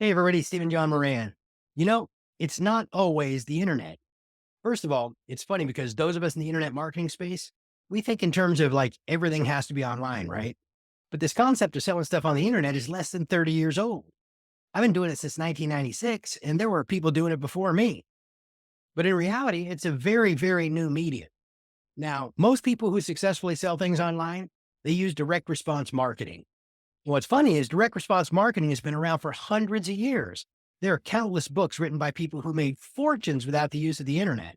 Hey everybody, Steven John Moran. You know, it's not always the internet. First of all, it's funny because those of us in the internet marketing space, we think in terms of like everything has to be online, right? But this concept of selling stuff on the internet is less than 30 years old. I've been doing it since 1996, and there were people doing it before me. But in reality, it's a very, very new medium. Now, most people who successfully sell things online, they use direct response marketing. What's funny is direct response marketing has been around for hundreds of years. There are countless books written by people who made fortunes without the use of the internet.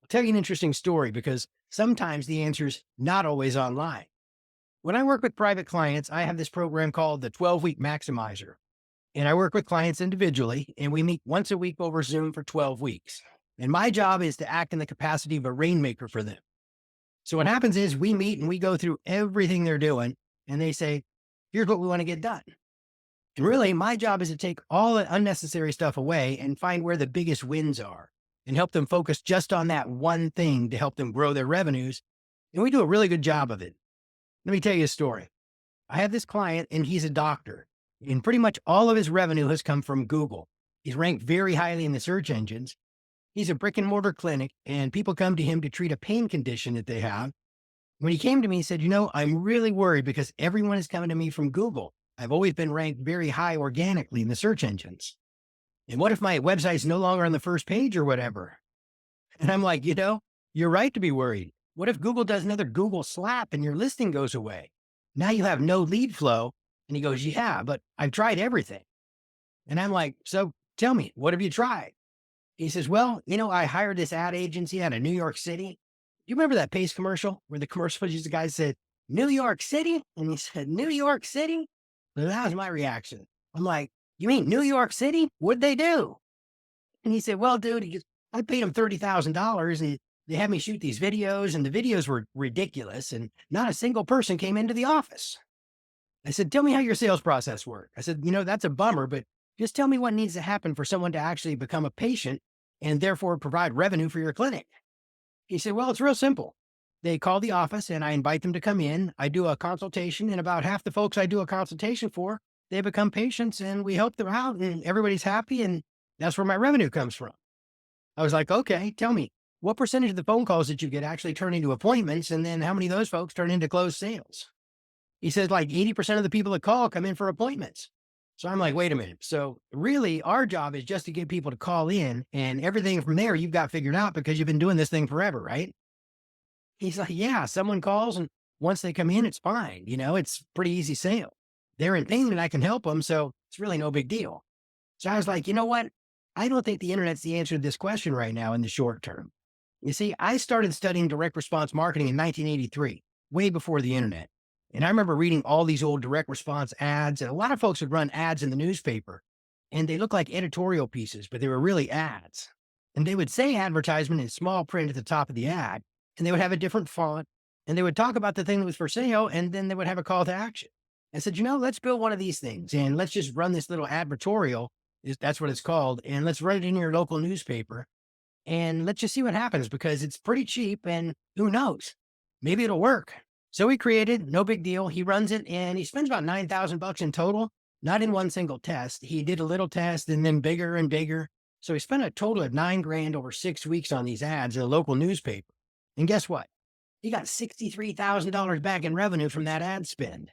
I'll tell you an interesting story because sometimes the answer's not always online. When I work with private clients, I have this program called the 12-week maximizer. And I work with clients individually, and we meet once a week over Zoom for 12 weeks. And my job is to act in the capacity of a rainmaker for them. So what happens is we meet and we go through everything they're doing, and they say, here's what we want to get done. And really, my job is to take all the unnecessary stuff away and find where the biggest wins are and help them focus just on that one thing to help them grow their revenues. And we do a really good job of it. Let me tell you a story. I have this client and he's a doctor, and pretty much all of his revenue has come from Google. He's ranked very highly in the search engines. He's a brick and mortar clinic, and people come to him to treat a pain condition that they have. When he came to me, he said, I'm really worried because everyone is coming to me from Google. I've always been ranked very high organically in the search engines. And what if my website's no longer on the first page or whatever? And I'm like, you're right to be worried. What if Google does another Google slap and your listing goes away? Now you have no lead flow. And he goes, yeah, but I've tried everything. And I'm like, so tell me, what have you tried? He says, well, I hired this ad agency out of New York City. You remember that Pace commercial where the commercial the guy said, New York City? And he said, New York City? So that was my reaction. I'm like, you mean New York City? What'd they do? And he said, well, dude, I paid him $30,000 and they had me shoot these videos, and the videos were ridiculous. And not a single person came into the office. I said, tell me how your sales process worked. I said, that's a bummer, but just tell me what needs to happen for someone to actually become a patient and therefore provide revenue for your clinic. He said, well, it's real simple. They call the office and I invite them to come in. I do a consultation, and about half the folks I do a consultation for, they become patients and we help them out and everybody's happy. And that's where my revenue comes from. I was like, okay, tell me, what percentage of the phone calls that you get actually turn into appointments? And then how many of those folks turn into closed sales? He says like 80% of the people that call come in for appointments. So I'm like, wait a minute. So really our job is just to get people to call in, and everything from there you've got figured out because you've been doing this thing forever, right? He's like, yeah, someone calls and once they come in, it's fine. It's pretty easy sale. They're in pain and I can help them. So it's really no big deal. So I was like, you know what? I don't think the internet's the answer to this question right now in the short term. You see, I started studying direct response marketing in 1983, way before the internet. And I remember reading all these old direct response ads, and a lot of folks would run ads in the newspaper, and they looked like editorial pieces, but they were really ads. And they would say advertisement in small print at the top of the ad, and they would have a different font, and they would talk about the thing that was for sale, and then they would have a call to action. I said, let's build one of these things, and let's just run this little advertorial, that's what it's called, and let's run it in your local newspaper, and let's just see what happens because it's pretty cheap, and who knows, maybe it'll work. So we created, no big deal. He runs it and he spends about $9,000 in total, not in one single test. He did a little test and then bigger and bigger. So he spent a total of $9,000 over 6 weeks on these ads in a local newspaper. And guess what? He got $63,000 back in revenue from that ad spend.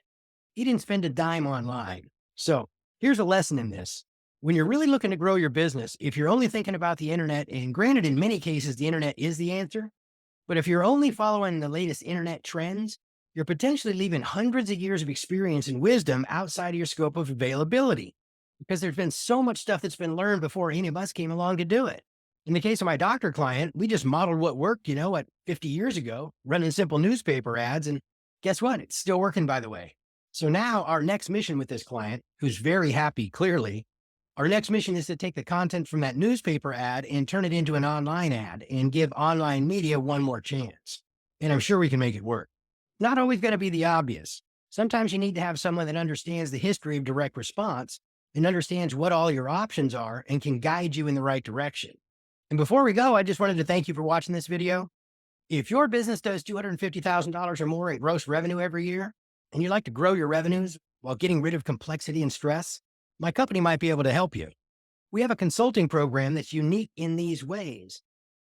He didn't spend a dime online. So here's a lesson in this. When you're really looking to grow your business, if you're only thinking about the internet, and granted, in many cases, the internet is the answer, but if you're only following the latest internet trends, you're potentially leaving hundreds of years of experience and wisdom outside of your scope of availability because there's been so much stuff that's been learned before any of us came along to do it. In the case of my doctor client, we just modeled what worked, 50 years ago, running simple newspaper ads. And guess what? It's still working, by the way. So now our next mission with this client, who's very happy, clearly, our next mission is to take the content from that newspaper ad and turn it into an online ad and give online media one more chance. And I'm sure we can make it work. Not always going to be the obvious. Sometimes you need to have someone that understands the history of direct response and understands what all your options are and can guide you in the right direction. And before we go, I just wanted to thank you for watching this video. If your business does $250,000 or more in gross revenue every year, and you'd like to grow your revenues while getting rid of complexity and stress, my company might be able to help you. We have a consulting program that's unique in these ways.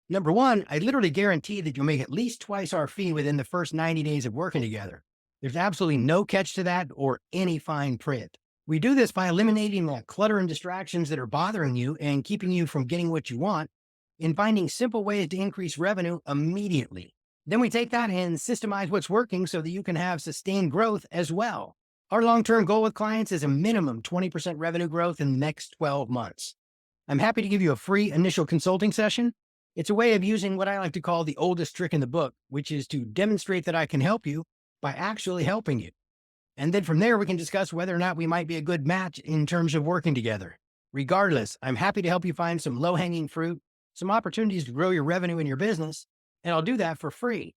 Number one, I literally guarantee that you'll make at least twice our fee within the first 90 days of working together. There's absolutely no catch to that or any fine print. We do this by eliminating the clutter and distractions that are bothering you and keeping you from getting what you want and finding simple ways to increase revenue immediately. Then we take that and systemize what's working so that you can have sustained growth as well. Our long term goal with clients is a minimum 20% revenue growth in the next 12 months. I'm happy to give you a free initial consulting session. It's a way of using what I like to call the oldest trick in the book, which is to demonstrate that I can help you by actually helping you. And then from there, we can discuss whether or not we might be a good match in terms of working together. Regardless, I'm happy to help you find some low hanging fruit, some opportunities to grow your revenue in your business, and I'll do that for free.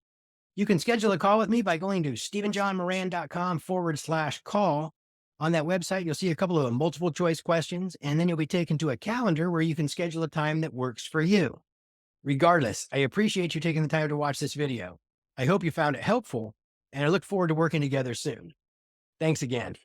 You can schedule a call with me by going to stevenjohnmoran.com/call. On that website, you'll see a couple of multiple choice questions, and then you'll be taken to a calendar where you can schedule a time that works for you. Regardless, I appreciate you taking the time to watch this video. I hope you found it helpful, and I look forward to working together soon. Thanks again.